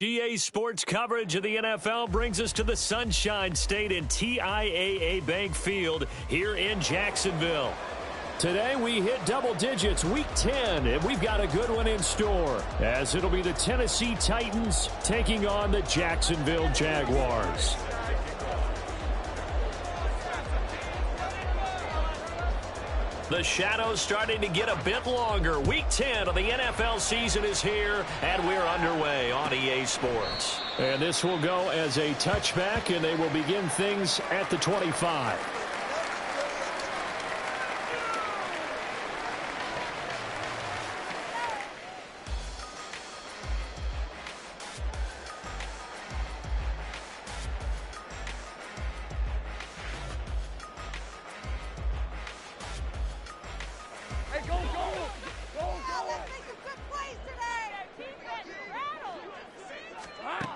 GA Sports coverage of the NFL brings us to the Sunshine State and TIAA Bank Field here in Jacksonville. Today we hit double digits, week 10, and we've got a good one in store, as it'll be the Tennessee Titans taking on the Jacksonville Jaguars. The shadows starting to get a bit longer. Week 10 of the NFL season is here, and we're underway on EA Sports. And this will go as a touchback, and they will begin things at the 25.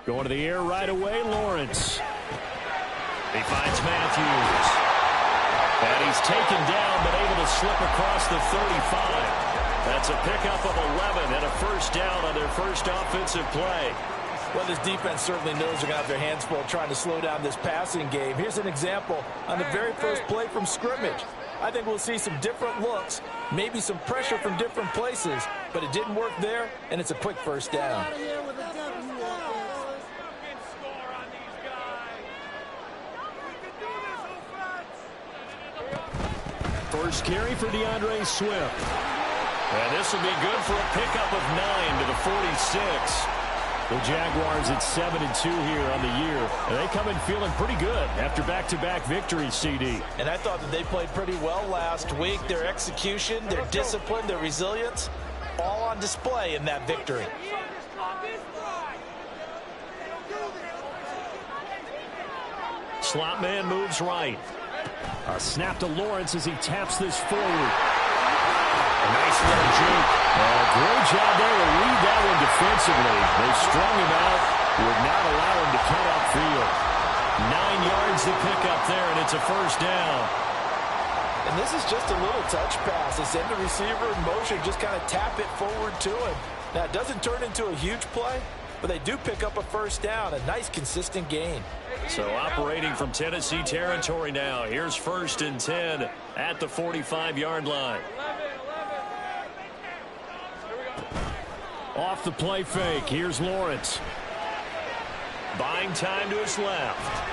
Going to the air right away, Lawrence. He finds Matthews. And he's taken down, but able to slip across the 35. That's a pickup of 11 and a first down on their first offensive play. Well, this defense certainly knows they're going to have their hands full trying to slow down this passing game. Here's an example on the very first play from scrimmage. I think we'll see some different looks, maybe some pressure from different places, but it didn't work there, and it's a quick first down. First carry for DeAndre Swift. And this will be good for a pickup of 9 to the 46. The Jaguars at 7-2 here on the year. And they come in feeling pretty good after back-to-back victories, CD. And I thought that they played pretty well last week. Their execution, their discipline, their resilience, all on display in that victory. Slot man moves right. A snap to Lawrence as he taps this forward. A nice little juke. Great job there to read that one defensively. They strung him out, would not allow him to cut upfield. 9 yards to pick up there, and it's a first down. And this is just a little touch pass. They send the receiver in motion, just kind of tap it forward to him. Now, it doesn't turn into a huge play, but they do pick up a first down. A nice, consistent gain. So operating from Tennessee territory now. Here's 1st and 10 at the 45-yard line. Off the play fake. Here's Lawrence. Buying time to his left.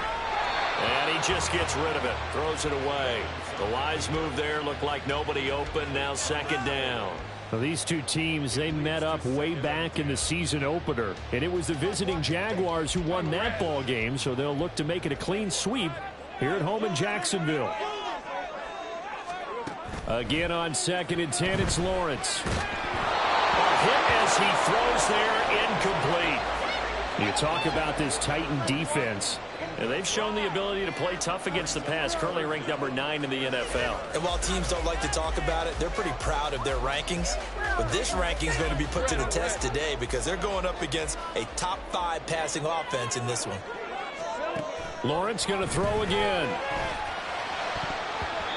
And he just gets rid of it. Throws it away. The wise move there. Looked like nobody open. Now 2nd down. Well, these two teams, they met up way back in the season opener. And it was the visiting Jaguars who won that ball game, so they'll look to make it a clean sweep here at home in Jacksonville. Again on 2nd and 10, it's Lawrence. A hit as he throws there, incomplete. You talk about this Titan defense. And they've shown the ability to play tough against the pass, currently ranked number 9 in the NFL. And while teams don't like to talk about it, they're pretty proud of their rankings. But this ranking is going to be put to the test today because they're going up against a top 5 passing offense in this one. Lawrence going to throw again.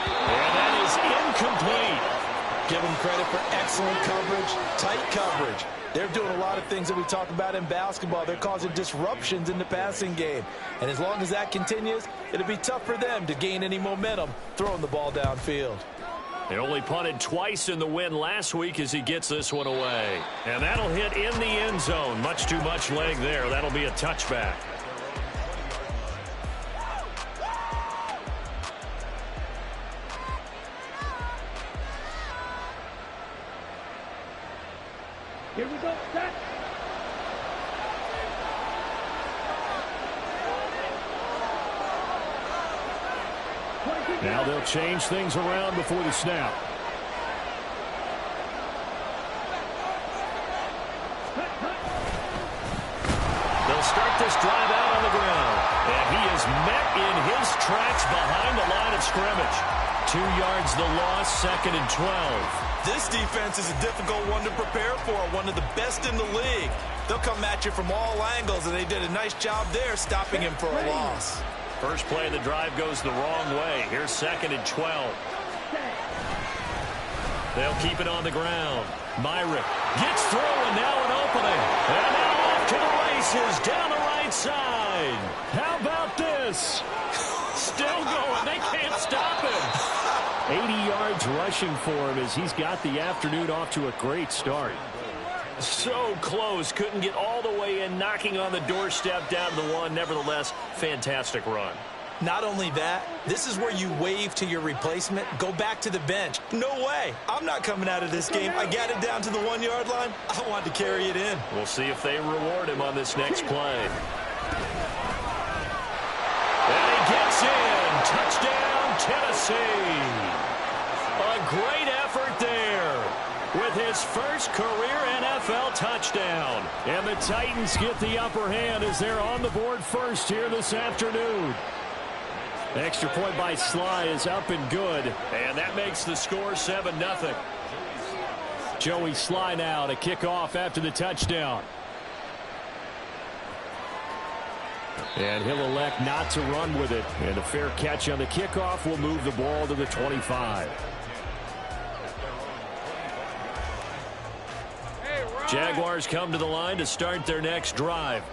And that is incomplete. Give them credit for excellent coverage, tight coverage. They're doing a lot of things that we talk about in basketball. They're causing disruptions in the passing game. And as long as that continues, it'll be tough for them to gain any momentum throwing the ball downfield. They only punted twice in the win last week as he gets this one away. And that'll hit in the end zone. Much too much leg there. That'll be a touchback. Here we go, set. Now they'll change things around before the snap. They'll start this drive out on the ground. And he is met in his tracks behind the line of scrimmage. 2 yards the loss, 2nd and 12. This defense is a difficult one to prepare for, one of the best in the league. They'll come at you from all angles, and they did a nice job there stopping him for a loss. First play of the drive goes the wrong way. Here's 2nd and 12. They'll keep it on the ground. Myrick gets through, and now an opening. And now off off to the races down the right side. How about this? Still going. They can't stop him. 80 yards rushing for him as he's got the afternoon off to a great start. So close. Couldn't get all the way in, knocking on the doorstep down to the one. Nevertheless, fantastic run. Not only that, this is where you wave to your replacement, go back to the bench. No way. I'm not coming out of this game. I got it down to the 1 yard line. I wanted to carry it in. We'll see if they reward him on this next play. And he gets in. Touchdown, Tennessee. A great effort there with his first career NFL touchdown. And the Titans get the upper hand as they're on the board first here this afternoon. Extra point by Sly is up and good. And that makes the score 7-0. Joey Sly now to kick off after the touchdown. And he'll elect not to run with it. And a fair catch on the kickoff will move the ball to the 25. Jaguars come to the line to start their next drive.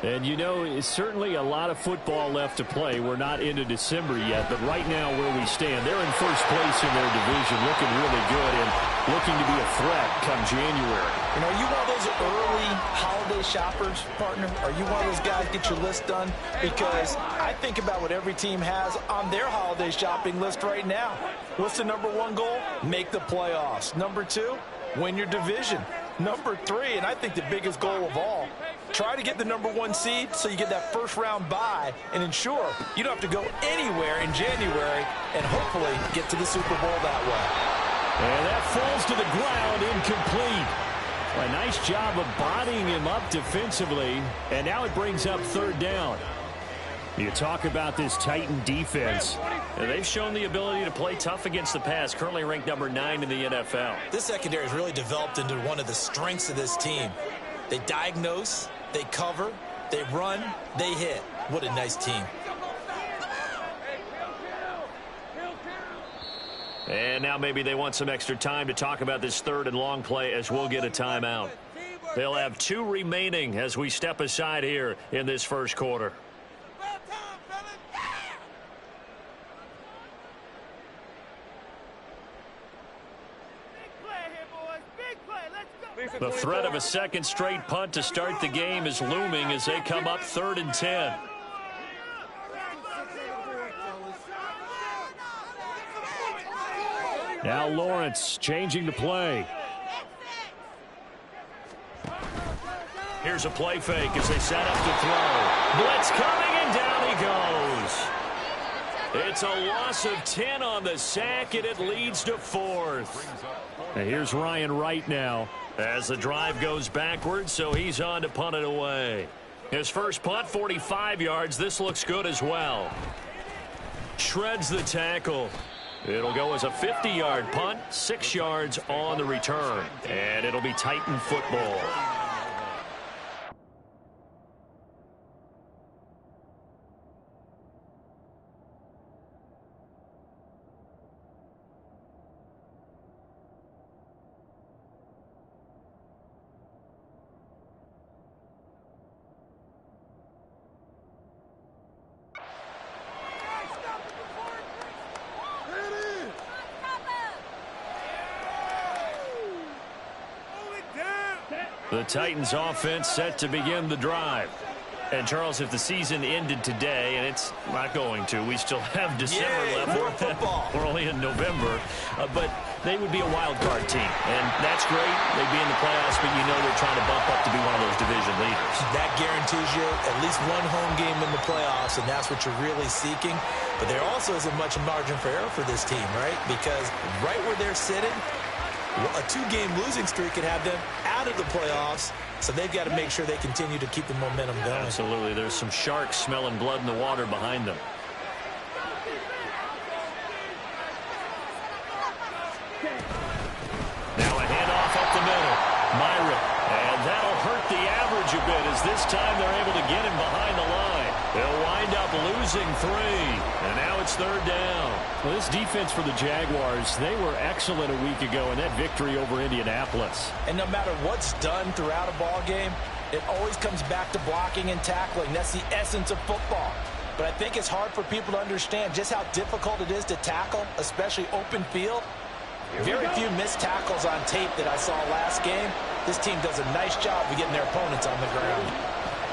And, you know, it's certainly a lot of football left to play. We're not into December yet, but right now where we stand, they're in first place in their division, looking really good and looking to be a threat come January. You know, are you one of those early holiday shoppers, partner? Are you one of those guys get your list done? Because I think about what every team has on their holiday shopping list right now. What's the number one goal? Make the playoffs. Number two, win your division. Number three, and I think the biggest goal of all, try to get the number one seed so you get that first round bye and ensure you don't have to go anywhere in January and hopefully get to the Super Bowl that way. And that falls to the ground incomplete. A nice job of bodying him up defensively, and now it brings up third down. You talk about this Titan defense. And they've shown the ability to play tough against the pass, currently ranked number 9 in the NFL. This secondary has really developed into one of the strengths of this team. They diagnose, they cover, they run, they hit. What a nice team. And now maybe they want some extra time to talk about this third and long play as we'll get a timeout. They'll have 2 remaining as we step aside here in this first quarter. The threat of a second straight punt to start the game is looming as they come up 3rd and 10. Now Lawrence changing the play. Here's a play fake as they set up to throw. Blitz coming and down he goes. It's a loss of 10 on the sack and it leads to 4th. And here's Ryan Wright now as the drive goes backwards, so he's on to punt it away. His first punt, 45 yards. This looks good as well. Shreds the tackle. It'll go as a 50-yard punt, 6 yards on the return. And it'll be Titan football. The Titans offense set to begin the drive. And Charles, if the season ended today, and it's not going to, we still have December left. More football. We're only in November, but they would be a wild card team, and that's great. They'd be in the playoffs, but you know they're trying to bump up to be one of those division leaders. That guarantees you at least one home game in the playoffs, and that's what you're really seeking. But there also isn't much margin for error for this team, right? Because right where they're sitting, a 2-game losing streak could have them out of the playoffs, so they've got to make sure they continue to keep the momentum going. Absolutely. There's some sharks smelling blood in the water behind them. Now a handoff up the middle. Myrick. And that'll hurt the average a bit as this time they're able to get him behind the line. They'll wind up losing 3. And now it's 3rd down. Well, this defense for the Jaguars, they were excellent a week ago in that victory over Indianapolis. And no matter what's done throughout a ball game, It always comes back to blocking and tackling. That's the essence of football. But I think it's hard for people to understand just how difficult it is to tackle, especially open field. Very few missed tackles on tape that I saw last game. This team does a nice job of getting their opponents on the ground.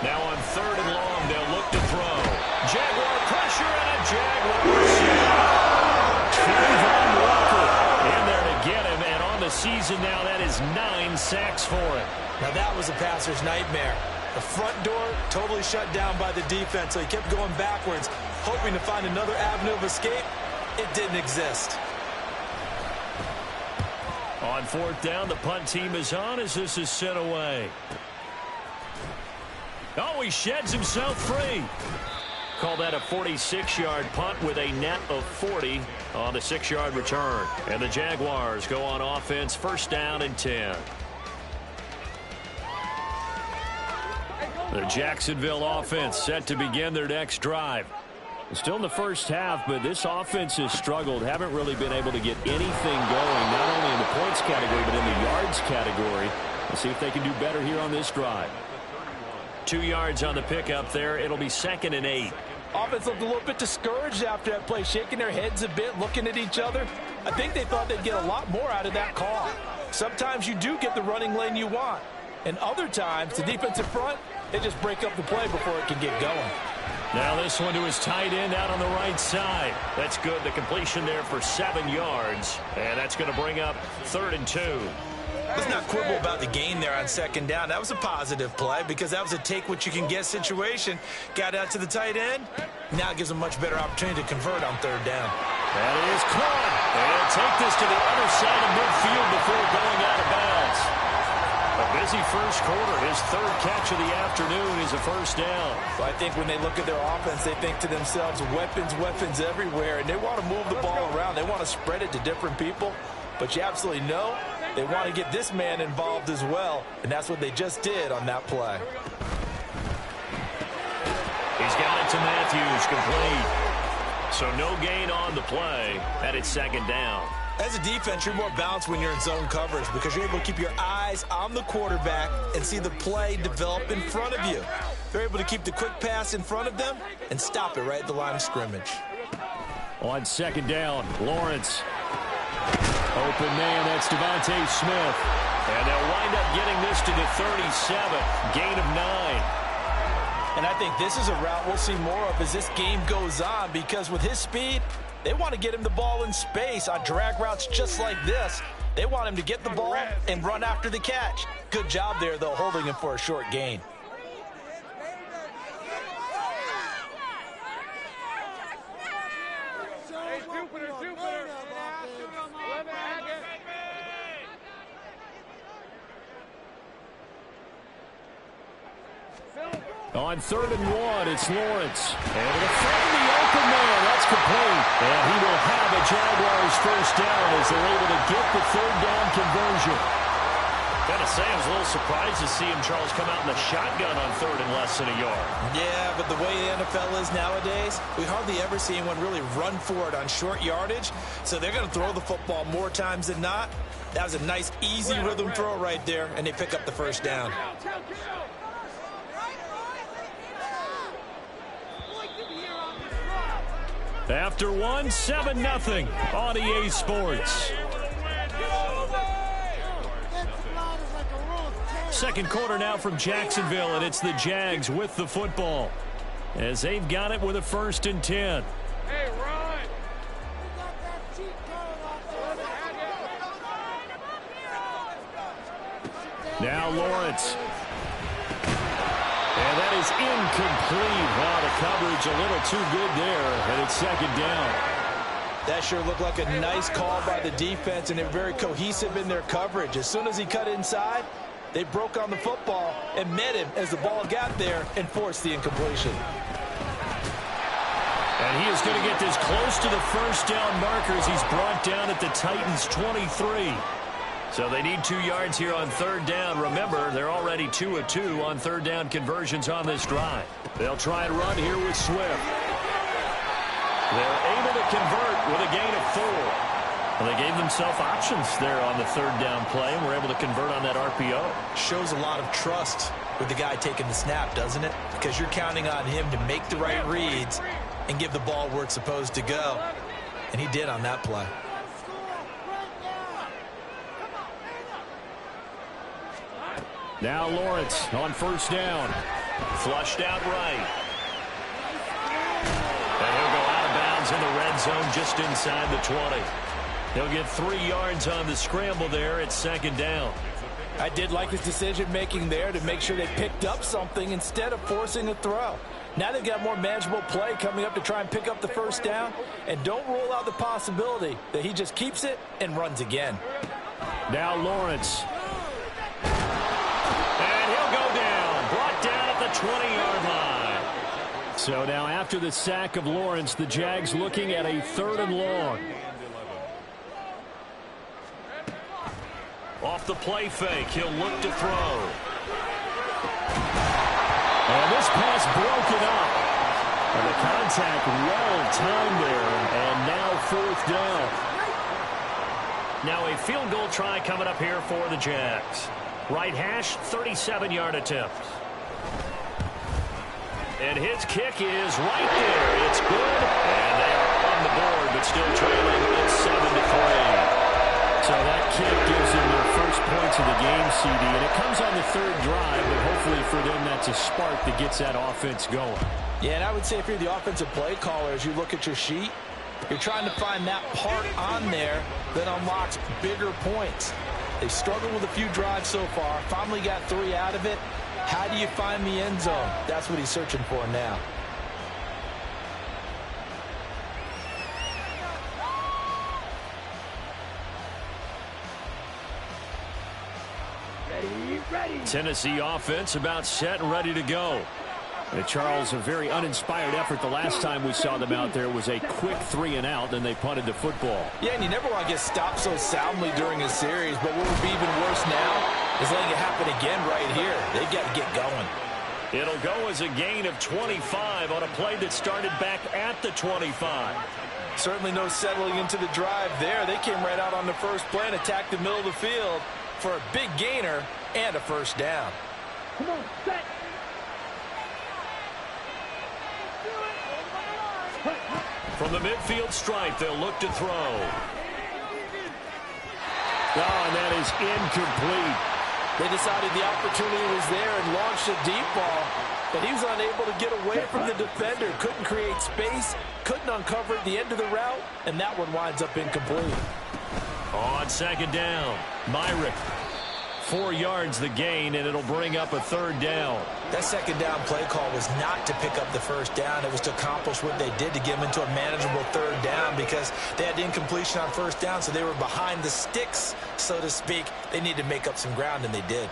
Now on 3rd and long, they'll look to throw. Jaguar pressure and a Jaguar sack. Trayvon Walker in there to get him, and on the season now, that is 9 sacks for him. Now that was a passer's nightmare. The front door totally shut down by the defense, so he kept going backwards, hoping to find another avenue of escape. It didn't exist. On 4th down, the punt team is on as this is sent away. Oh, he sheds himself free. Call that a 46-yard punt with a net of 40 on the 6-yard return. And the Jaguars go on offense, 1st down and 10. The Jacksonville offense set to begin their next drive. Still in the first half, but this offense has struggled. Haven't really been able to get anything going, not only in the points category, but in the yards category. Let's see if they can do better here on this drive. 2 yards on the pickup there. It'll be 2nd and 8. Offense looked a little bit discouraged after that play, shaking their heads a bit, looking at each other. I think they thought they'd get a lot more out of that call. Sometimes you do get the running lane you want, and other times the defensive front, they just break up the play before it can get going. Now this one to his tight end out on the right side. That's good. The completion there for 7 yards, and that's going to bring up 3rd and 2. Let's not quibble about the gain there on 2nd down. That was a positive play because that was a take-what-you-can-get situation. Got out to the tight end. Now it gives them a much better opportunity to convert on 3rd down. That is caught. And take this to the other side of midfield before going out of bounds. A busy first quarter. His 3rd catch of the afternoon is a 1st down. So I think when they look at their offense, they think to themselves, weapons, weapons everywhere, and they want to move the ball around. They want to spread it to different people. But you absolutely know they want to get this man involved as well, and that's what they just did on that play. He's got it to Matthews, complete. So no gain on the play, and it's 2nd down. As a defense, you're more balanced when you're in zone coverage because you're able to keep your eyes on the quarterback and see the play develop in front of you. They're able to keep the quick pass in front of them and stop it right at the line of scrimmage. On 2nd down, Lawrence. Open man, that's Devontae Smith. And they'll wind up getting this to the 37, gain of 9. And I think this is a route we'll see more of as this game goes on because with his speed, they want to get him the ball in space on drag routes just like this. They want him to get the ball and run after the catch. Good job there, though, holding him for a short gain. On 3rd and 1, it's Lawrence. And it'll find the open man. That's complete. And he will have a Jaguars 1st down as they're able to get the 3rd down conversion. Gotta say, I was a little surprised to see him, Charles, come out in the shotgun on 3rd and less than a yard. Yeah, but the way the NFL is nowadays, we hardly ever see anyone really run for it on short yardage. So they're going to throw the football more times than not. That was a nice, easy rhythm throw right there, and they pick up the 1st down. After 1, 7-0 on EA Sports. 2nd quarter now from Jacksonville, and it's the Jags with the football as they've got it with a 1st and 10. Hey, Ron. Now Lawrence. And that is incomplete. Wow, the coverage a little too good there, and it's 2nd down. That sure looked like a nice call by the defense, and they're very cohesive in their coverage. As soon as he cut inside, they broke on the football and met him as the ball got there and forced the incompletion. And he is going to get this close to the 1st down markers. He's brought down at the Titans' 23. So they need 2 yards here on 3rd down. Remember, they're already 2 of 2 on 3rd down conversions on this drive. They'll try and run here with Swift. They're able to convert with a gain of 4. Well, they gave themselves options there on the 3rd down play and were able to convert on that RPO. Shows a lot of trust with the guy taking the snap, doesn't it? Because you're counting on him to make the right reads and give the ball where it's supposed to go. And he did on that play. Now Lawrence on first down. Flushed out right. And he'll go out of bounds in the red zone just inside the 20. He'll get 3 yards on the scramble there at second down. I did like his decision-making there to make sure they picked up something instead of forcing a throw. Now they've got more manageable play coming up to try and pick up the first down. And don't rule out the possibility that he just keeps it and runs again. Now Lawrence. And he'll go down. Brought down at the 20-yard line. So now after the sack of Lawrence, the Jags looking at a 3rd and long. Off the play fake, he'll look to throw. And this pass broken up. And the contact well timed there, and now 4th down. Now a field goal try coming up here for the Jags. Right hash, 37-yard attempt. And his kick is right there. It's good, and they are on the board, but still trailing. It's 7-3. So that kick gives them their first points of the game, CD, and it comes on the 3rd drive, but hopefully for them that's a spark that gets that offense going. Yeah, and I would say if you're the offensive play caller, as you look at your sheet, you're trying to find that part on there that unlocks bigger points. They've struggled with a few drives so far, finally got 3 out of it. How do you find the end zone? That's what he's searching for now. Ready. Tennessee offense about set and ready to go. And Charles, a very uninspired effort the last time we saw them out there was a quick 3 and out, then they punted the football. Yeah, and you never want to get stopped so soundly during a series, but what would be even worse now is letting it happen again right here. They've got to get going. It'll go as a gain of 25 on a play that started back at the 25. Certainly no settling into the drive there. They came right out on the first play and attacked the middle of the field for a big gainer and a first down. Come on, set. From the midfield stripe, they'll look to throw. Oh, and that is incomplete. They decided the opportunity was there and launched a deep ball, but he was unable to get away from the defender. Couldn't create space, couldn't uncover the end of the route, and that one winds up incomplete. On second down, Myrick. 4 yards the gain, and it'll bring up a 3rd down. That second down play call was not to pick up the first down. It was to accomplish what they did to get them into a manageable 3rd down because they had incompletion on first down, so they were behind the sticks, so to speak. They needed to make up some ground, and they did.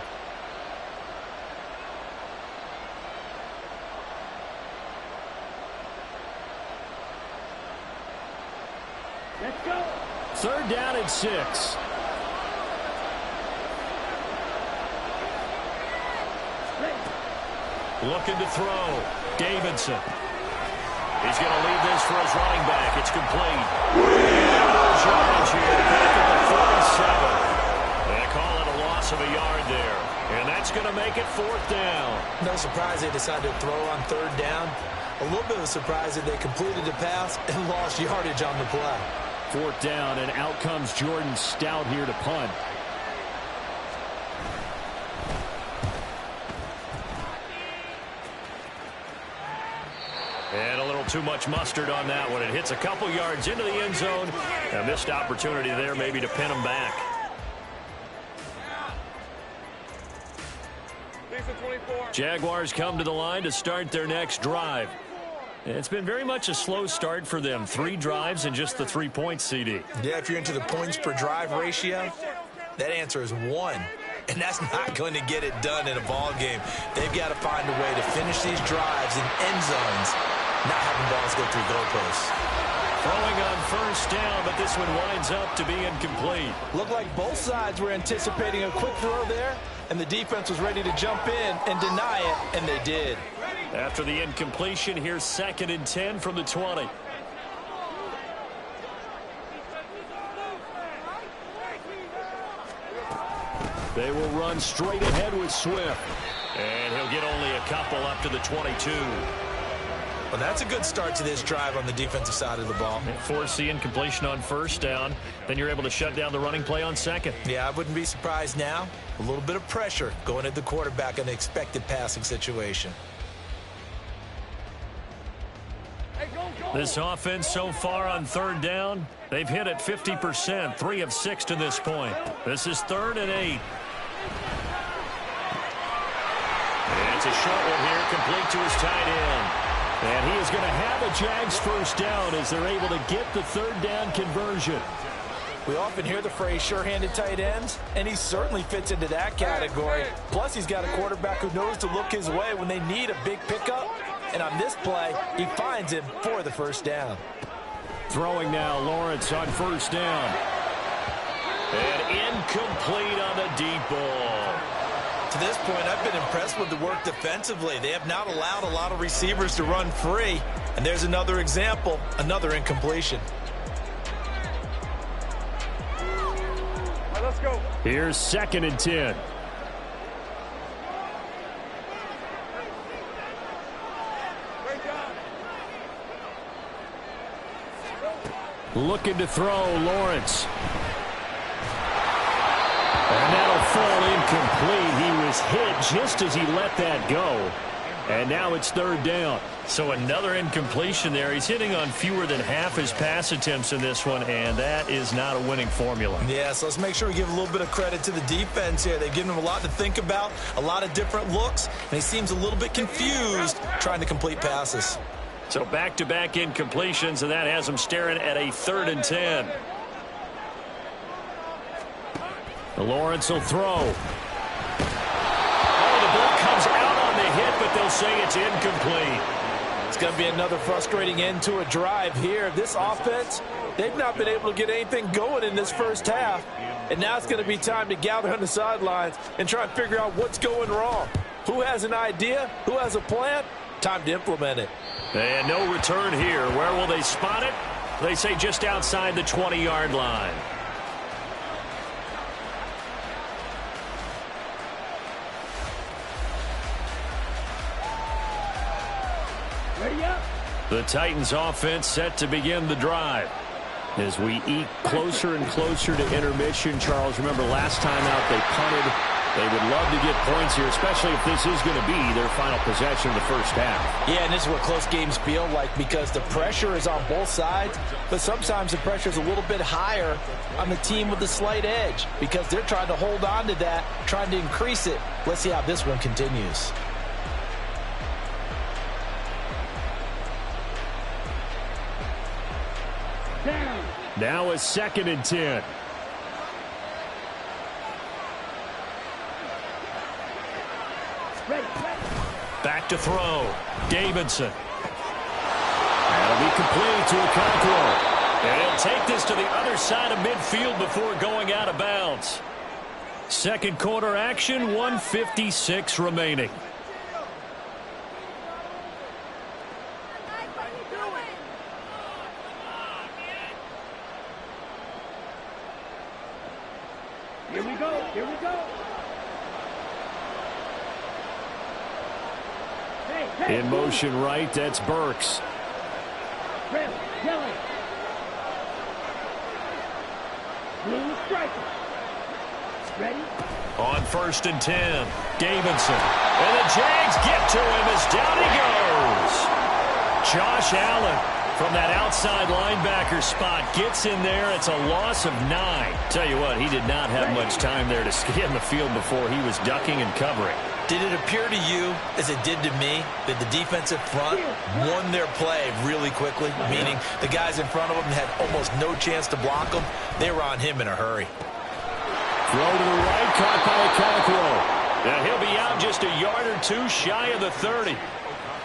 Let's go. 3rd down and 6. Looking to throw. Davidson. He's going to leave this for his running back. It's complete. Yardage here back at the 47. They call it a loss of a yard there. And that's going to make it 4th down. No surprise they decided to throw on 3rd down. A little bit of a surprise that they completed the pass and lost yardage on the play. 4th down, and out comes Jordan Stout here to punt. And a little too much mustard on that one. It hits a couple yards into the end zone. A missed opportunity there maybe to pin them back. Jaguars come to the line to start their next drive. It's been very much a slow start for them. 3 drives and just the 3 points, CD. Yeah, if you're into the points per drive ratio, that answer is 1. And that's not going to get it done in a ball game. They've got to find a way to finish these drives in end zones, not having balls go through goalposts. Throwing on first down, but this one winds up to be incomplete. Looked like both sides were anticipating a quick throw there, and the defense was ready to jump in and deny it, and they did. After the incompletion, here's 2nd and 10 from the 20. They will run straight ahead with Swift. And he'll get only a couple up to the 22. Well, that's a good start to this drive on the defensive side of the ball. Force the incompletion on first down. Then you're able to shut down the running play on second. Yeah, I wouldn't be surprised now. A little bit of pressure going at the quarterback in an expected passing situation. This offense so far on third down, they've hit it 50%, 3 of 6 to this point. This is 3rd and 8. And it's a short one here, complete to his tight end. And he is going to have a Jags first down as they're able to get the third down conversion. We often hear the phrase sure-handed tight ends, and he certainly fits into that category. Plus, he's got a quarterback who knows to look his way when they need a big pickup. And on this play, he finds him for the first down. Throwing now, Lawrence on first down. And incomplete on the deep ball. To this point, I've been impressed with the work defensively. They have not allowed a lot of receivers to run free. And there's another example, another incompletion. All right, let's go. Here's 2nd and 10. Looking to throw, Lawrence. And that'll fall incomplete. He was hit just as he let that go. And now it's 3rd down. So another incompletion there. He's hitting on fewer than half his pass attempts in this one, and that is not a winning formula. Yeah, so let's make sure we give a little bit of credit to the defense here. They've given him a lot to think about, a lot of different looks, and he seems a little bit confused trying to complete passes. So back-to-back incompletions, and that has him staring at a 3rd and 10. Lawrence will throw. Oh, the ball comes out on the hit, but they'll say it's incomplete. It's going to be another frustrating end to a drive here. This offense, they've not been able to get anything going in this first half. And now it's going to be time to gather on the sidelines and try and figure out what's going wrong. Who has an idea? Who has a plan? Time to implement it. And no return here. Where will they spot it? They say just outside the 20-yard line. Ready up. The Titans offense set to begin the drive. As we eke closer and closer to intermission, Charles, remember last time out they punted. They would love to get points here, especially if this is going to be their final possession of the first half. Yeah, and this is what close games feel like because the pressure is on both sides, but sometimes the pressure is a little bit higher on the team with the slight edge because they're trying to hold on to that, trying to increase it. Let's see how this one continues. Down. Now a 2nd and 10. Ready. Back to throw. Davidson. That'll be complete to Okonkwo. And he'll take this to the other side of midfield before going out of bounds. Second quarter action, 1:56 remaining. Here we go. Here we go. Hey, In motion right, that's Burks. Red, yellow. Blue striker. Ready? On 1st and 10, Davidson. And the Jags get to him as down he goes. Josh Allen from that outside linebacker spot gets in there. It's a loss of 9. Tell you what, he did not have much time there to scan the field before he was ducking and covering. Did it appear to you, as it did to me, that the defensive front won their play really quickly? Meaning the guys in front of them had almost no chance to block them. They were on him in a hurry. Throw to the right, caught by Okonkwo. Now he'll be out just a yard or two shy of the 30.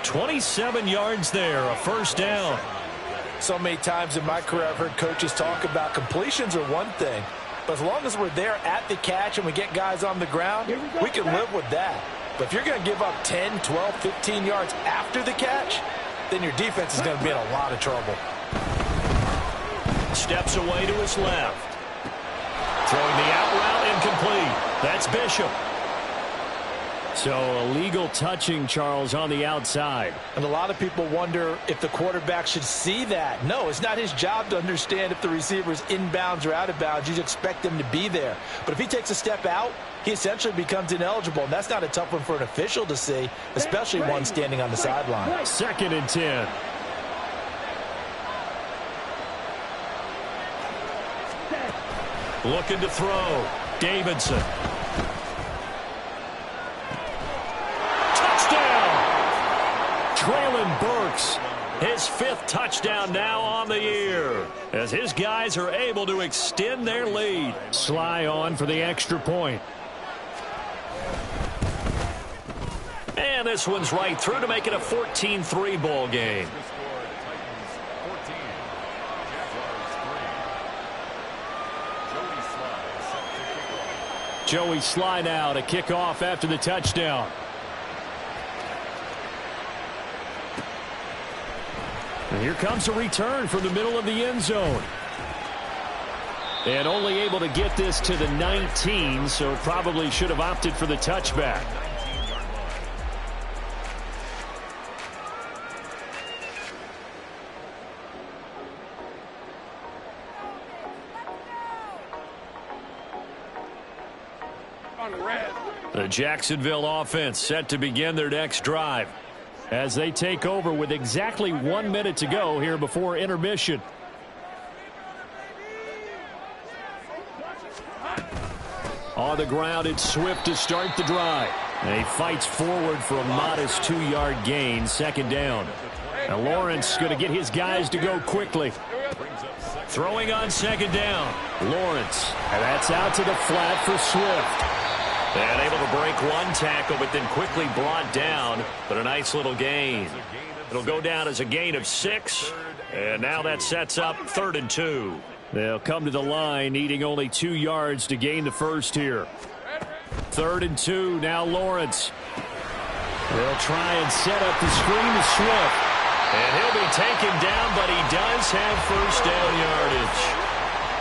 27 yards there, a first down. So many times in my career I've heard coaches talk about completions are one thing. But as long as we're there at the catch and we get guys on the ground, we can live with that. But if you're going to give up 10, 12, 15 yards after the catch, then your defense is going to be in a lot of trouble. Steps away to his left. Throwing the out route incomplete. That's Bishop. So illegal touching, Charles, on the outside. And a lot of people wonder if the quarterback should see that. No, it's not his job to understand if the receiver's inbounds or out of bounds. You just expect him to be there. But if he takes a step out, he essentially becomes ineligible. And that's not a tough one for an official to see, especially one standing on the sideline. 2nd and 10. Looking to throw. Davidson. Touchdown! Traylon Burks. His 5th touchdown now on the year, as his guys are able to extend their lead. Sly on for the extra point. And this one's right through to make it a 14-3 ball game. Joey Sly now to kick off after the touchdown. And here comes a return from the middle of the end zone. And only able to get this to the 19, so probably should have opted for the touchback. The Jacksonville offense set to begin their next drive, as they take over with exactly 1 minute to go here before intermission. On the ground, it's Swift to start the drive. And he fights forward for a modest 2-yard gain, 2nd down. And Lawrence going to get his guys to go quickly. throwing on 2nd down. Lawrence, and that's out to the flat for Swift. And able to break one tackle, but then quickly brought down. But a nice little gain. It'll go down as a gain of 6. And now that sets up 3rd and 2. They'll come to the line, needing only 2 yards to gain the first here. 3rd and 2, now Lawrence. They'll try and set up the screen to Swift. And he'll be taken down, but he does have first down yardage.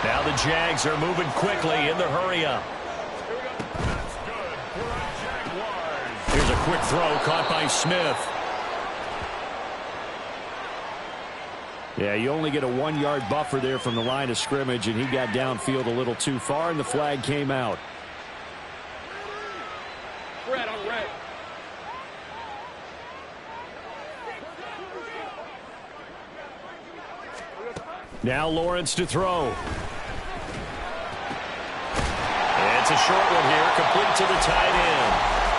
Now the Jags are moving quickly in the hurry-up. Here's a quick throw caught by Smith. Yeah, you only get a 1-yard buffer there from the line of scrimmage, and he got downfield a little too far, and the flag came out. Red on red. Now Lawrence to throw. It's a short one here, complete to the tight end.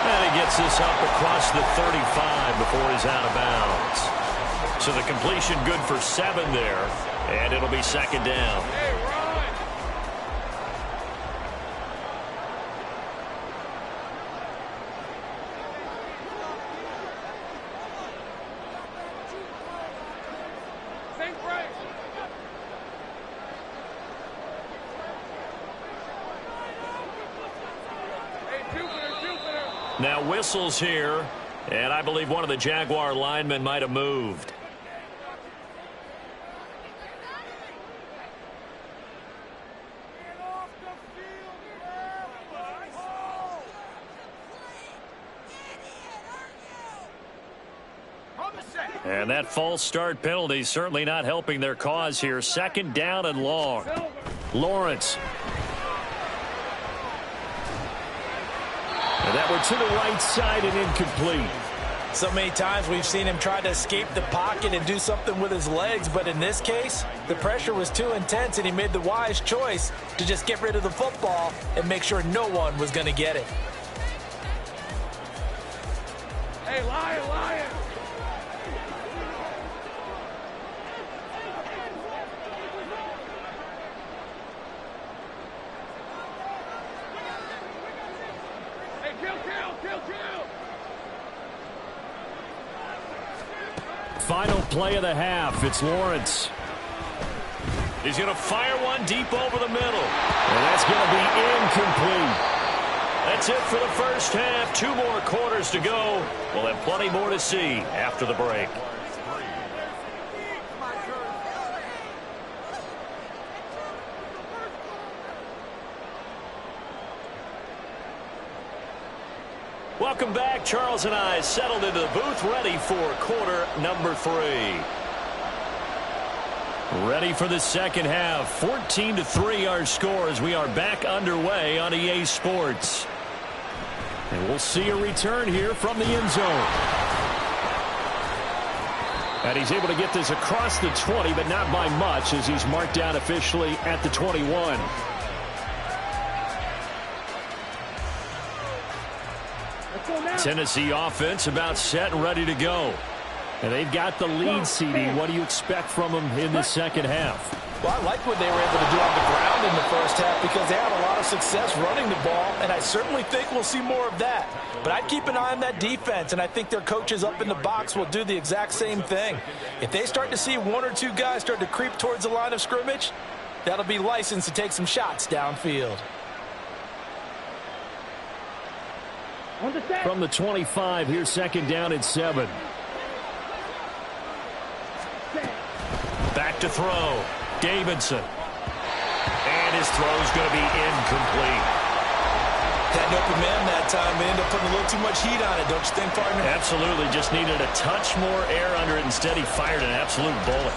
And he gets this up across the 35 before he's out of bounds. So the completion good for 7 there, and it'll be 2nd down. Now whistles here, and I believe one of the Jaguar linemen might have moved. And that false start penalty certainly not helping their cause here. 2nd down and long. Lawrence. And that one to the right side and incomplete. So many times we've seen him try to escape the pocket and do something with his legs, but in this case, the pressure was too intense and he made the wise choice to just get rid of the football and make sure no one was going to get it. Hey, Lion, Lion! Final play of the half. It's Lawrence. He's going to fire one deep over the middle. And that's going to be incomplete. That's it for the first half. 2 more quarters to go. We'll have plenty more to see after the break. Welcome back. Charles and I settled into the booth, ready for quarter number 3. Ready for the second half. 14-3 our score as we are back underway on EA Sports. And we'll see a return here from the end zone. And he's able to get this across the 20, but not by much as he's marked down officially at the 21. Tennessee offense about set and ready to go. And they've got the lead, CD. What do you expect from them in the second half? Well, I like what they were able to do on the ground in the first half because they had a lot of success running the ball, and I certainly think we'll see more of that. But I'd keep an eye on that defense, and I think their coaches up in the box will do the exact same thing. If they start to see 1 or 2 guys start to creep towards the line of scrimmage, that'll be licensed to take some shots downfield. From the 25, here's second down and 7. Back to throw. Davidson. And his throw's going to be incomplete. Had an open man that time. They ended up putting a little too much heat on it, don't you think, partner? Absolutely. Just needed a touch more air under it. Instead, he fired an absolute bullet.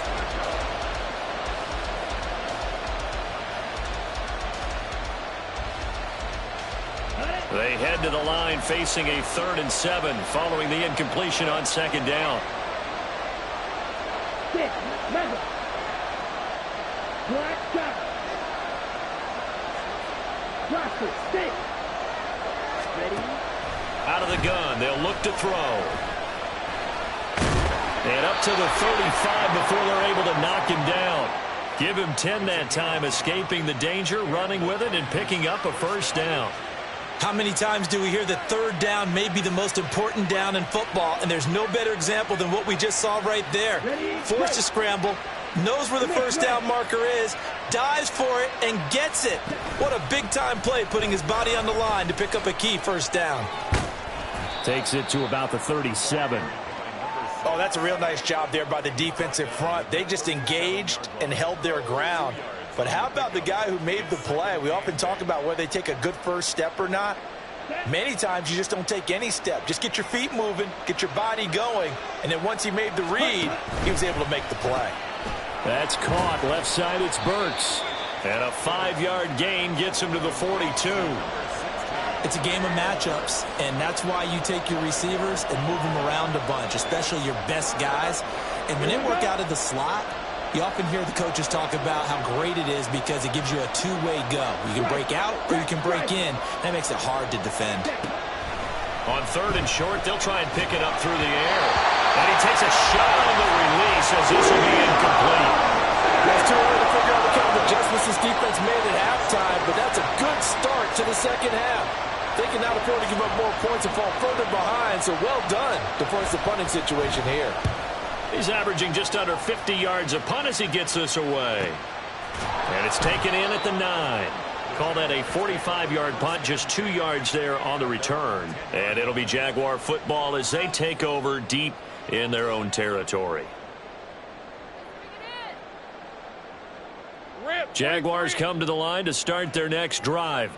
They head to the line facing a 3rd and 7 following the incompletion on second down. Out of the gun, they'll look to throw. And up to the 35 before they're able to knock him down. Give him 10 that time, escaping the danger, running with it, and picking up a first down. How many times do we hear that third down may be the most important down in football, and there's no better example than what we just saw right there. Forced to scramble, knows where the first down marker is, dives for it, and gets it. What a big-time play, putting his body on the line to pick up a key first down. Takes it to about the 37. Oh, that's a real nice job there by the defensive front. They just engaged and held their ground. But how about the guy who made the play? We often talk about whether they take a good first step or not. Many times you just don't take any step. Just get your feet moving, get your body going, and then once he made the read, he was able to make the play. That's caught. Left side, it's Burks. And a 5-yard gain gets him to the 42. It's a game of matchups, and that's why you take your receivers and move them around a bunch, especially your best guys. And when they work out of the slot, you often hear the coaches talk about how great it is because it gives you a two-way go. You can break out or you can break in. That makes it hard to defend. On 3rd and short, they'll try and pick it up through the air. And he takes a shot on the release as this will be incomplete. It's too early to figure out what kind of adjustments this defense made at halftime, but that's a good start to the second half. They can now afford to give up more points and fall further behind, so well done to force the punting situation here. He's averaging just under 50 yards a punt as he gets this away. And it's taken in at the 9. Call that a 45-yard punt, just 2 yards there on the return. And it'll be Jaguar football as they take over deep in their own territory. Jaguars come to the line to start their next drive.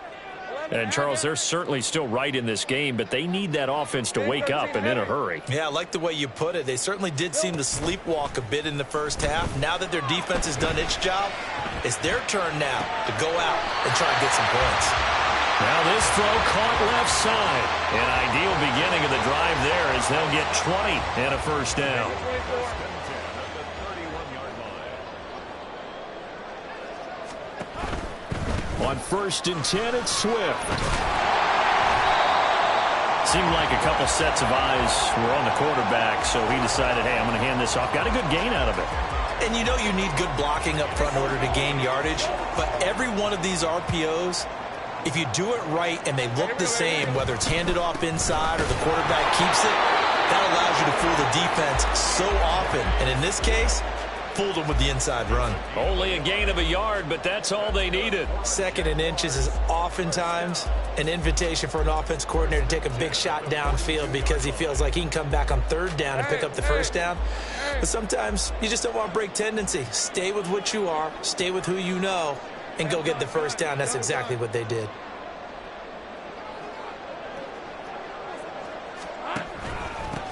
And, Charles, they're certainly still right in this game, but they need that offense to wake up and in a hurry. Yeah, I like the way you put it. They certainly did seem to sleepwalk a bit in the first half. Now that their defense has done its job, it's their turn now to go out and try to get some points. Now this throw caught left side. An ideal beginning of the drive there as they'll get 20 and a first down. On 1st and 10, it's Swift. Seemed like a couple sets of eyes were on the quarterback, so he decided, hey, I'm going to hand this off. Got a good gain out of it. And you know you need good blocking up front in order to gain yardage, but every one of these RPOs, if you do it right and they look the same, whether it's handed off inside or the quarterback keeps it, that allows you to fool the defense so often. And in this case, fooled them with the inside run. Only a gain of a yard, but that's all they needed. 2nd and inches is oftentimes an invitation for an offense coordinator to take a big shot downfield because he feels like he can come back on 3rd down and pick up the first down. But sometimes you just don't want to break tendency. Stay with what you are, stay with who you know, and go get the first down. That's exactly what they did.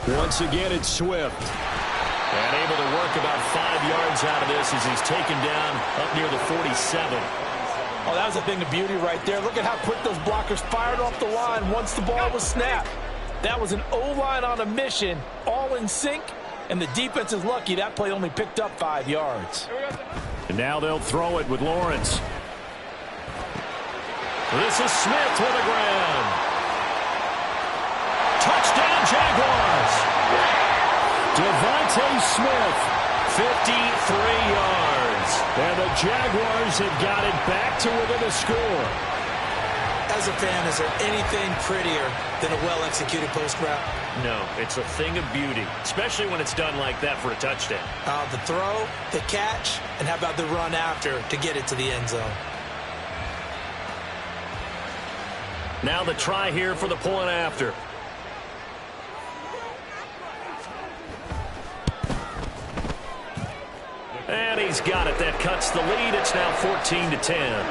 Once again, it's Swift. And able to work about 5 yards out of this as he's taken down up near the 47. Oh, that was a thing of beauty right there. Look at how quick those blockers fired off the line once the ball was snapped. That was an O-line on a mission, all in sync, and the defense is lucky that play only picked up 5 yards. And now they'll throw it with Lawrence. This is Smith with the ground. Touchdown, Jaguars. Devontae Smith, 53 yards. And the Jaguars have got it back to within a score. As a fan, is there anything prettier than a well-executed post route? No, it's a thing of beauty, especially when it's done like that for a touchdown. The throw, the catch, and how about the run after to get it to the end zone? Now the try here for the point after. And he's got it. That cuts the lead. It's now 14-10.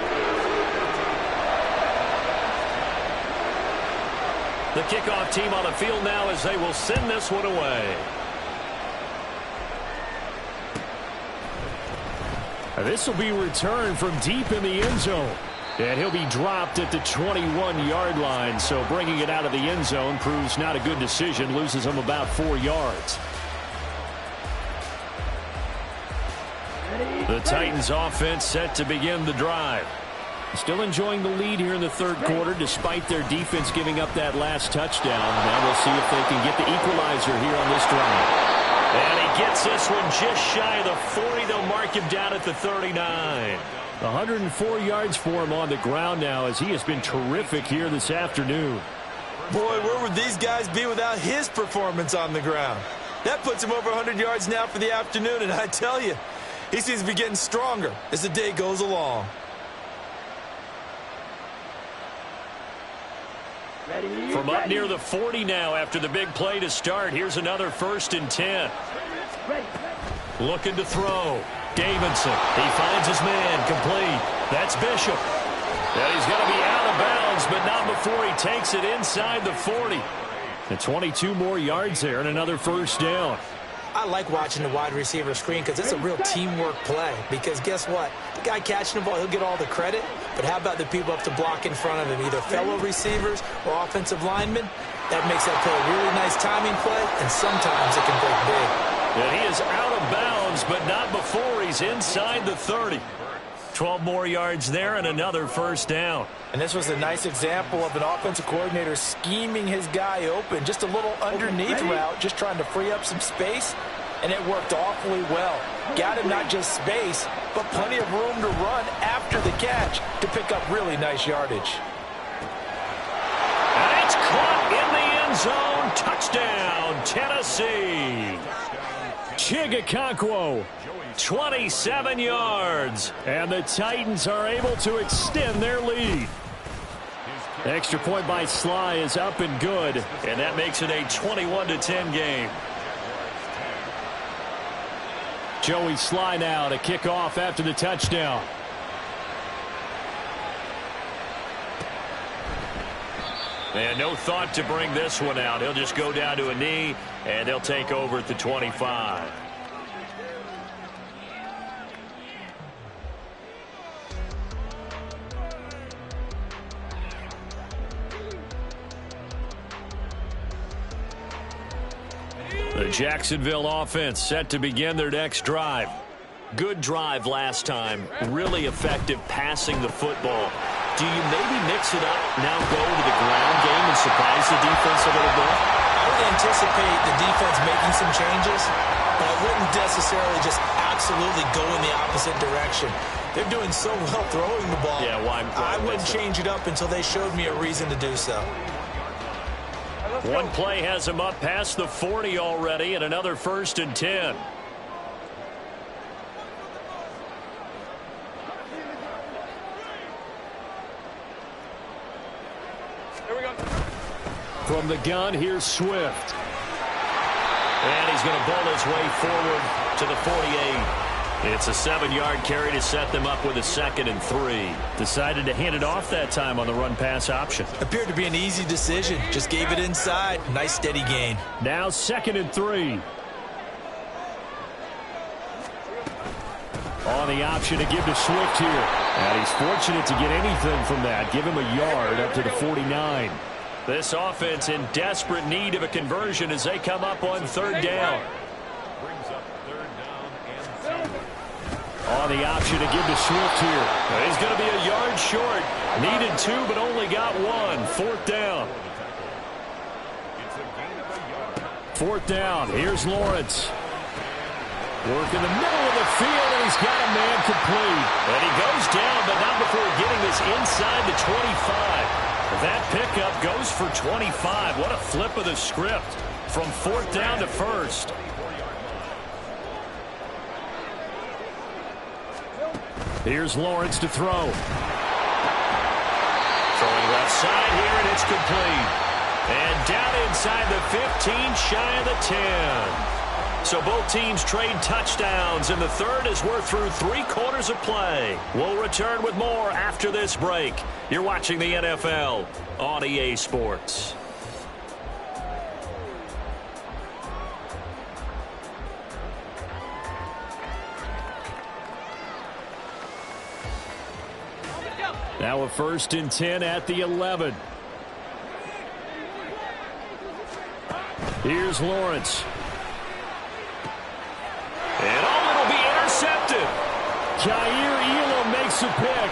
The kickoff team on the field now as they will send this one away. This will be returned from deep in the end zone. And he'll be dropped at the 21-yard line. So bringing it out of the end zone proves not a good decision. Loses him about 4 yards. The Titans offense set to begin the drive. Still enjoying the lead here in the third quarter despite their defense giving up that last touchdown. Now we'll see if they can get the equalizer here on this drive. And he gets this one just shy of the 40. They'll mark him down at the 39. 104 yards for him on the ground now as he has been terrific here this afternoon. Boy, where would these guys be without his performance on the ground? That puts him over 100 yards now for the afternoon, and I tell you, he seems to be getting stronger as the day goes along. From up near the 40 now after the big play to start. Here's another 1st and 10. Looking to throw. Davidson. He finds his man. Complete. That's Bishop. And he's going to be out of bounds, but not before he takes it inside the 40. And 22 more yards there and another 1st down. I like watching the wide receiver screen because it's a real teamwork play. Because guess what? The guy catching the ball, he'll get all the credit. But how about the people up to block in front of him, either fellow receivers or offensive linemen? That makes that play a really nice timing play, and sometimes it can break big. And he is out of bounds, but not before he's inside the 30. 12 more yards there and another 1st down. And this was a nice example of an offensive coordinator scheming his guy open. Just a little underneath route, just trying to free up some space, and it worked awfully well. Got him not just space, but plenty of room to run after the catch to pick up really nice yardage. And it's caught in the end zone. Touchdown, Tennessee. Chigakonkwo, 27 yards. And the Titans are able to extend their lead. Extra point by Sly is up and good. And that makes it a 21-10 game. Joey Sly now to kick off after the touchdown. And no thought to bring this one out. He'll just go down to a knee, and they'll take over at the 25. The Jacksonville offense set to begin their next drive. Good drive last time. Really effective passing the football. Do you maybe mix it up, now go to the ground game and surprise the defense a little bit? I would anticipate the defense making some changes, but I wouldn't necessarily just absolutely go in the opposite direction. They're doing so well throwing the ball. Yeah, why I wouldn't change it up until they showed me a reason to do so. One play has him up past the 40 already, and another 1st and 10. From the gun, here's Swift. And he's going to bowl his way forward to the 48. It's a 7-yard carry to set them up with a 2nd and 3. Decided to hand it off that time on the run-pass option. Appeared to be an easy decision. Just gave it inside. Nice steady gain. Now 2nd and 3. On the option to give to Swift here. And he's fortunate to get anything from that. Give him a yard up to the 49. This offense in desperate need of a conversion as they come up on 3rd down. On the option to give to Swift here. He's going to be a yard short. Needed 2, but only got 1. 4th down. 4th down. Here's Lawrence. Work in the middle of the field, and he's got a man complete. And he goes down, but not before getting this inside the 25. That pickup goes for 25. What a flip of the script from 4th down to 1st. Here's Lawrence to throw. Throwing left side here, and it's complete. And down inside the 15, shy of the 10. So both teams trade touchdowns in the 3rd as we're through 3 quarters of play. We'll return with more after this break. You're watching the NFL on EA Sports. Now a 1st and 10 at the 11. Here's Lawrence. And it'll be intercepted. Jair Elam makes a pick.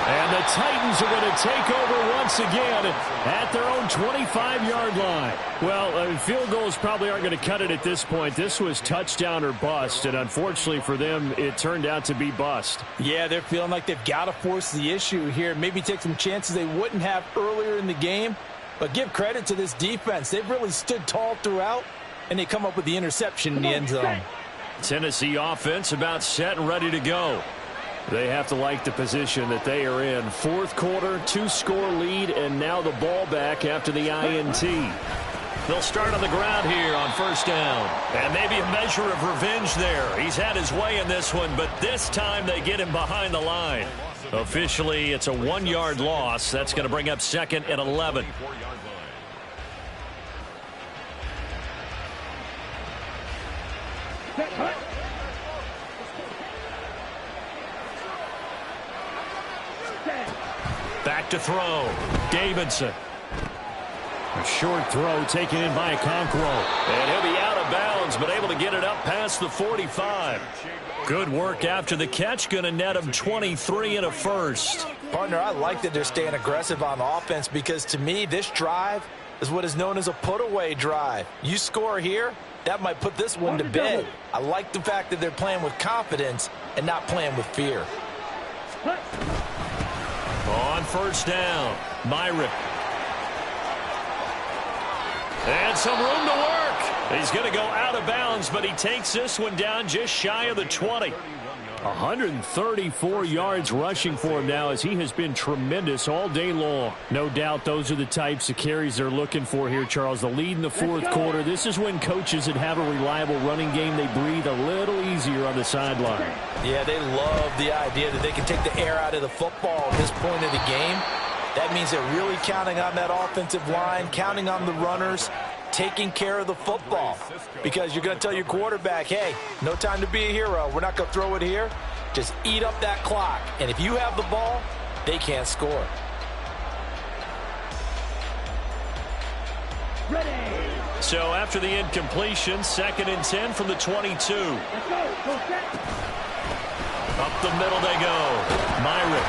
And the Titans are going to take over once again at their own 25-yard line. Well, field goals probably aren't going to cut it at this point. This was touchdown or bust, and unfortunately for them, it turned out to be bust. Yeah, they're feeling like they've got to force the issue here. Maybe take some chances they wouldn't have earlier in the game. But give credit to this defense. They've really stood tall throughout, and they come up with the interception in the end zone. Tennessee offense about set and ready to go. They have to like the position that they are in. 4th quarter, 2-score lead, and now the ball back after the INT. They'll start on the ground here on 1st down. And maybe a measure of revenge there. He's had his way in this one, but this time they get him behind the line. Officially, it's a 1-yard loss. That's going to bring up 2nd and 11. Back to throw. Davidson. A short throw taken in by Okonkwo. And he'll be out of bounds, but able to get it up past the 45. Good work after the catch. Going to net him 23 and a 1st. Partner, I like that they're staying aggressive on offense because, to me, this drive is what is known as a put-away drive. You score here, that might put this one to bed. I like the fact that they're playing with confidence and not playing with fear. On 1st down, Myrick. And some room to work. He's going to go out of bounds, but he takes this one down just shy of the 20. 134 yards rushing for him now as he has been tremendous all day long. No doubt those are the types of carries they're looking for here, Charles. The lead in the 4th quarter. This is when coaches that have a reliable running game, they breathe a little easier on the sideline. Yeah, they love the idea that they can take the air out of the football at this point of the game. That means they're really counting on that offensive line, counting on the runners, taking care of the football. Because you're going to tell your quarterback, hey, no time to be a hero. We're not going to throw it here. Just eat up that clock. And if you have the ball, they can't score. So after the incompletion, 2nd and 10 from the 22. Up the middle they go. Myrick.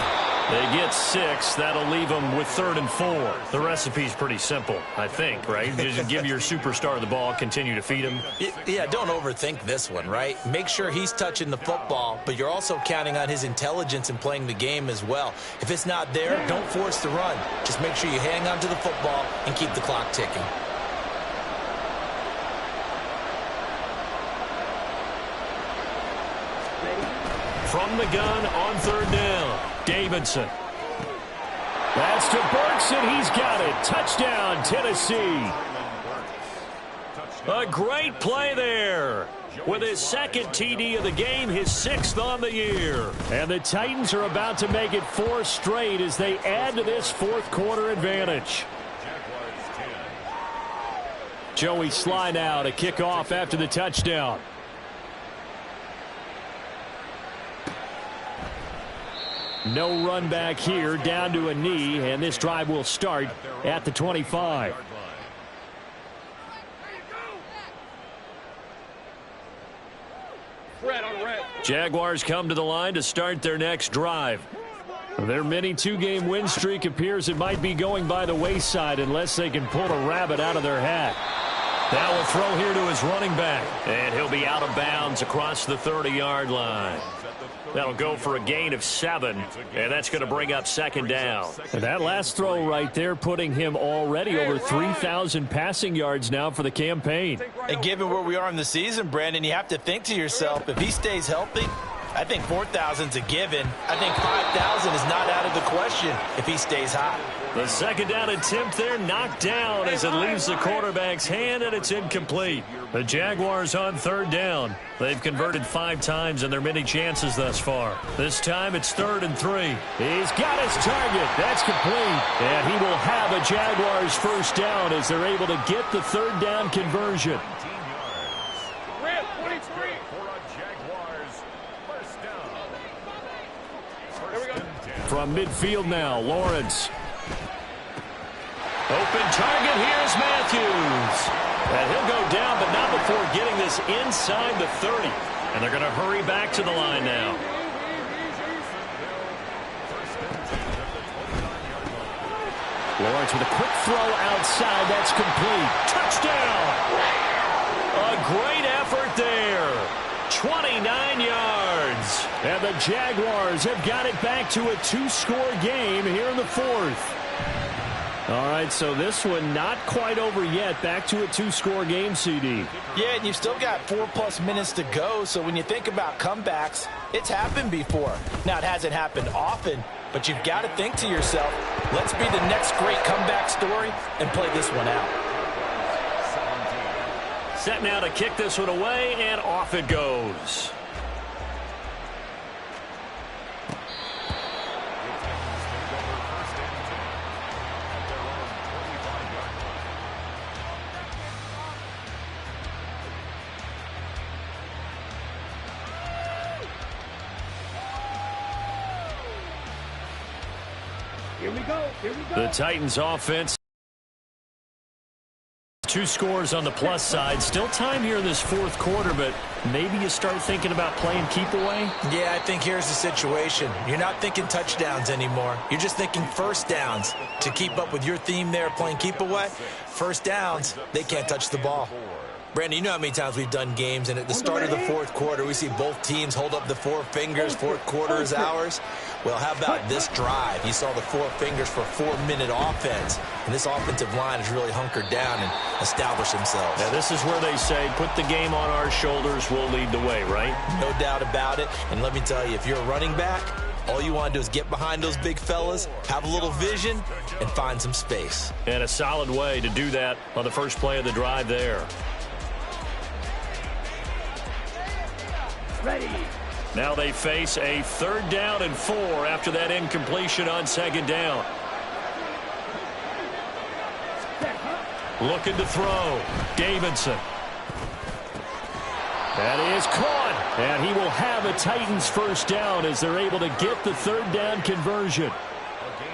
They get 6. That'll leave them with 3rd and 4. The recipe's pretty simple, I think, right? You just give your superstar the ball, continue to feed him. Yeah, don't overthink this one, right? Make sure he's touching the football, but you're also counting on his intelligence in playing the game as well. If it's not there, don't force the run. Just make sure you hang on to the football and keep the clock ticking. From the gun on 3rd down. Davidson. That's to Burks, and he's got it. Touchdown, Tennessee. A great play there. with his second TD of the game, his 6th on the year. And the Titans are about to make it 4 straight as they add to this fourth quarter advantage. Joey Sly now to kick off after the touchdown. No run back here, down to a knee, and this drive will start at the 25. Jaguars come to the line to start their next drive. Their mini 2-game win streak appears it might be going by the wayside unless they can pull a rabbit out of their hat. Now a throw here to his running back, and he'll be out of bounds across the 30-yard line. That'll go for a gain of 7, and that's going to bring up 2nd down. And that last throw right there putting him already over 3,000 passing yards now for the campaign. And given where we are in the season, Brandon, you have to think to yourself, if he stays healthy, I think 4,000's a given. I think 5,000 is not out of the question if he stays hot. The 2nd down attempt there knocked down as it leaves the quarterback's hand, and it's incomplete. The Jaguars on 3rd down. They've converted 5 times in their many chances thus far. This time it's 3rd and 3. He's got his target. That's complete. And he will have a Jaguars 1st down as they're able to get the 3rd down conversion. From midfield now, Lawrence. Open target, here's Matthews. And he'll go down, but not before getting this inside the 30. And they're going to hurry back to the line now. Lawrence with a quick throw outside. That's complete. Touchdown! A great effort there. 29 yards. And the Jaguars have got it back to a 2-score game here in the 4th. All right, so this one not quite over yet. Back to a 2-score game, CD. Yeah, and you've still got 4+ minutes to go, so when you think about comebacks, it's happened before. Now, it hasn't happened often, but you've got to think to yourself, let's be the next great comeback story and play this one out. Set now to kick this one away, and off it goes. Here we go. The Titans offense. 2 scores on the plus side. Still time here in this 4th quarter, but maybe you start thinking about playing keep away? Yeah, I think here's the situation. You're not thinking touchdowns anymore. You're just thinking 1st downs. To keep up with your theme there, playing keep away, 1st downs, they can't touch the ball. Brandon, you know how many times we've done games, and at the start of the 4th quarter, we see both teams hold up the 4 fingers, 4th quarter is ours. Well, how about this drive? You saw the 4 fingers for a 4-minute offense, and this offensive line has really hunkered down and established themselves. Now, this is where they say, put the game on our shoulders, we'll lead the way, right? No doubt about it, and let me tell you, if you're a running back, all you want to do is get behind those big fellas, have a little vision, and find some space. And a solid way to do that on the first play of the drive there. Ready. Now they face a 3rd down and 4 after that incompletion on 2nd down. Looking to throw. Davidson. That is caught. And he will have a Titans 1st down as they're able to get the 3rd down conversion.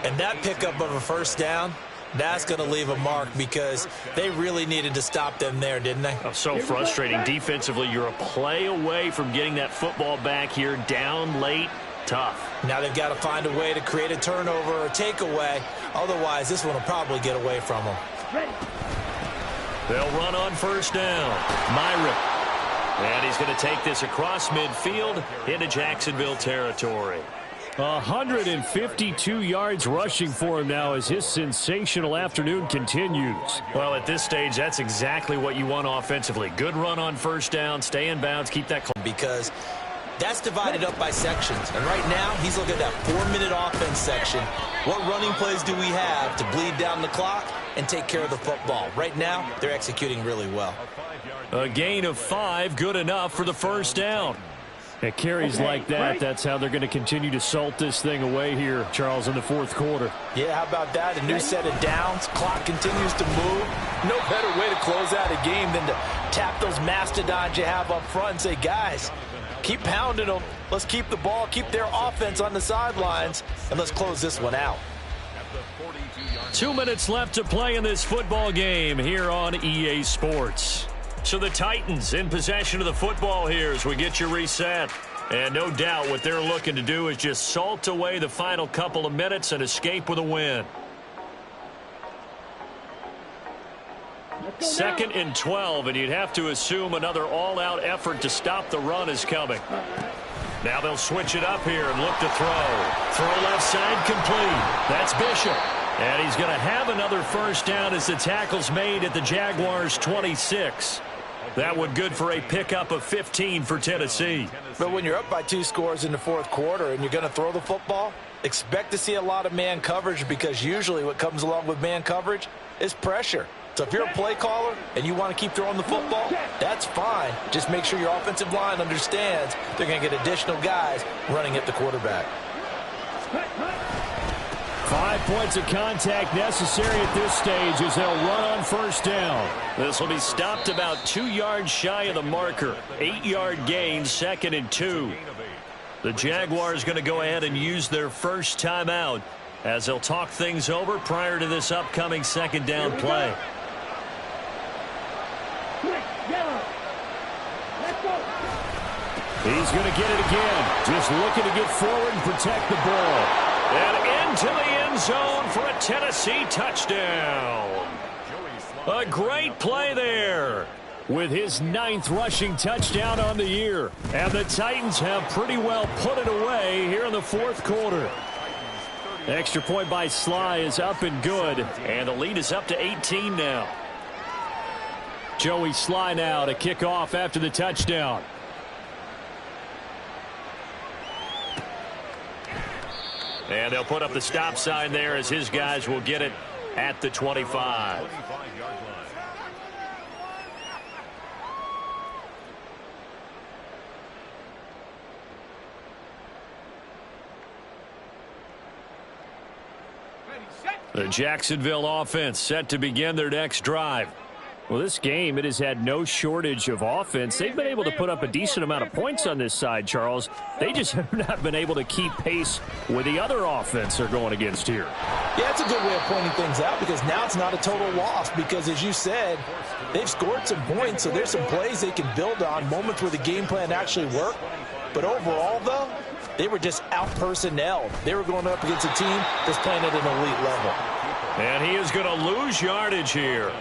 And that pickup of a 1st down, that's going to leave a mark because they really needed to stop them there, didn't they? Oh, so frustrating. Defensively, you're a play away from getting that football back here. Down late, tough. Now they've got to find a way to create a turnover or a takeaway. Otherwise, this one will probably get away from them. They'll run on 1st down. Myrick. And he's going to take this across midfield into Jacksonville territory. 152 yards rushing for him now as his sensational afternoon continues. Well, at this stage, that's exactly what you want offensively. Good run on 1st down, stay in bounds, keep that close. Because that's divided up by sections. And right now, he's looking at that 4-minute offense section. What running plays do we have to bleed down the clock and take care of the football? Right now, they're executing really well. A gain of 5, good enough for the first down. At carries like that, that's how they're going to continue to salt this thing away here, Charles, in the fourth quarter. Yeah, how about that? A new set of downs. Clock continues to move. No better way to close out a game than to tap those mastodons you have up front and say, guys, keep pounding them. Let's keep the ball, keep their offense on the sidelines, and let's close this one out. 2 minutes left to play in this football game here on EA Sports. So the Titans in possession of the football here as we get you reset. And no doubt what they're looking to do is just salt away the final couple of minutes and escape with a win. 2nd and 12, and you'd have to assume another all-out effort to stop the run is coming. Now they'll switch it up here and look to throw. Throw left side complete. That's Bishop. And he's going to have another first down as the tackle's made at the Jaguars' 26. That one good for a pickup of 15 for Tennessee. But when you're up by 2 scores in the fourth quarter and you're going to throw the football, expect to see a lot of man coverage because usually what comes along with man coverage is pressure. So if you're a play caller and you want to keep throwing the football, that's fine. Just make sure your offensive line understands they're going to get additional guys running at the quarterback. 5 points of contact necessary at this stage as they'll run on first down. This will be stopped about 2 yards shy of the marker. 8-yard gain, 2nd and 2. The Jaguars going to go ahead and use their first timeout as they'll talk things over prior to this upcoming second down play. He's going to get it again. Just looking to get forward and protect the ball. And into the end zone for a Tennessee touchdown. A great play there with his 9th rushing touchdown on the year. And the Titans have pretty well put it away here in the fourth quarter. Extra point by Sly is up and good. And the lead is up to 18 now. Joey Sly now to kick off after the touchdown. And they'll put up the stop sign there as his guys will get it at the 25. The Jacksonville offense set to begin their next drive. Well, this game, it has had no shortage of offense. They've been able to put up a decent amount of points on this side, Charles. They just have not been able to keep pace with the other offense they're going against here. Yeah, it's a good way of pointing things out because now it's not a total loss because, as you said, they've scored some points, so there's some plays they can build on, moments where the game plan actually worked. But overall, though, they were just out-personnelled. They were going up against a team that's playing at an elite level. And he is going to lose yardage here.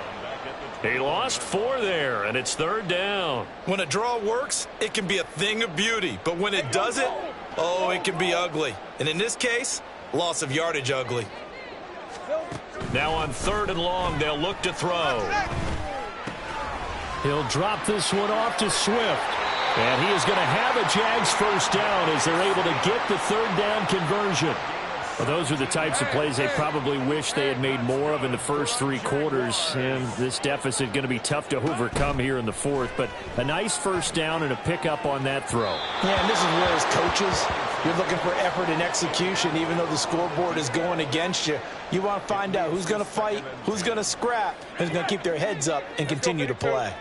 He lost 4 there, and it's 3rd down. When a draw works, it can be a thing of beauty. But when it doesn't, oh, it can be ugly. And in this case, loss of yardage ugly. Now on 3rd and long, they'll look to throw. He'll drop this one off to Swift. And he is going to have a Jags first down as they're able to get the 3rd down conversion. Well, those are the types of plays they probably wish they had made more of in the first 3 quarters. And this deficit going to be tough to overcome here in the 4th. But a nice first down and a pickup on that throw. Yeah, and this is where as coaches, you're looking for effort and execution. Even though the scoreboard is going against you, you want to find out who's going to fight, who's going to scrap, who's going to keep their heads up and continue to play.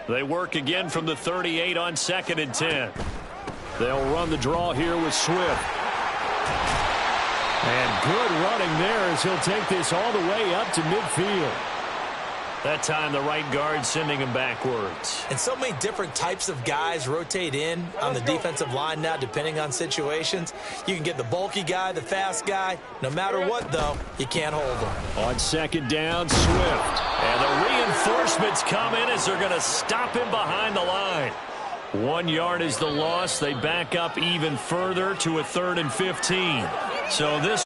They work again from the 38 on 2nd and 10. They'll run the draw here with Swift. And good running there as he'll take this all the way up to midfield. That time the right guard sending him backwards. And so many different types of guys rotate in on the defensive line now depending on situations. You can get the bulky guy, the fast guy. No matter what, though, you can't hold him. On 2nd down, Swift. And the reinforcements come in as they're going to stop him behind the line. 1 yard is the loss. They back up even further to a 3rd and 15. So this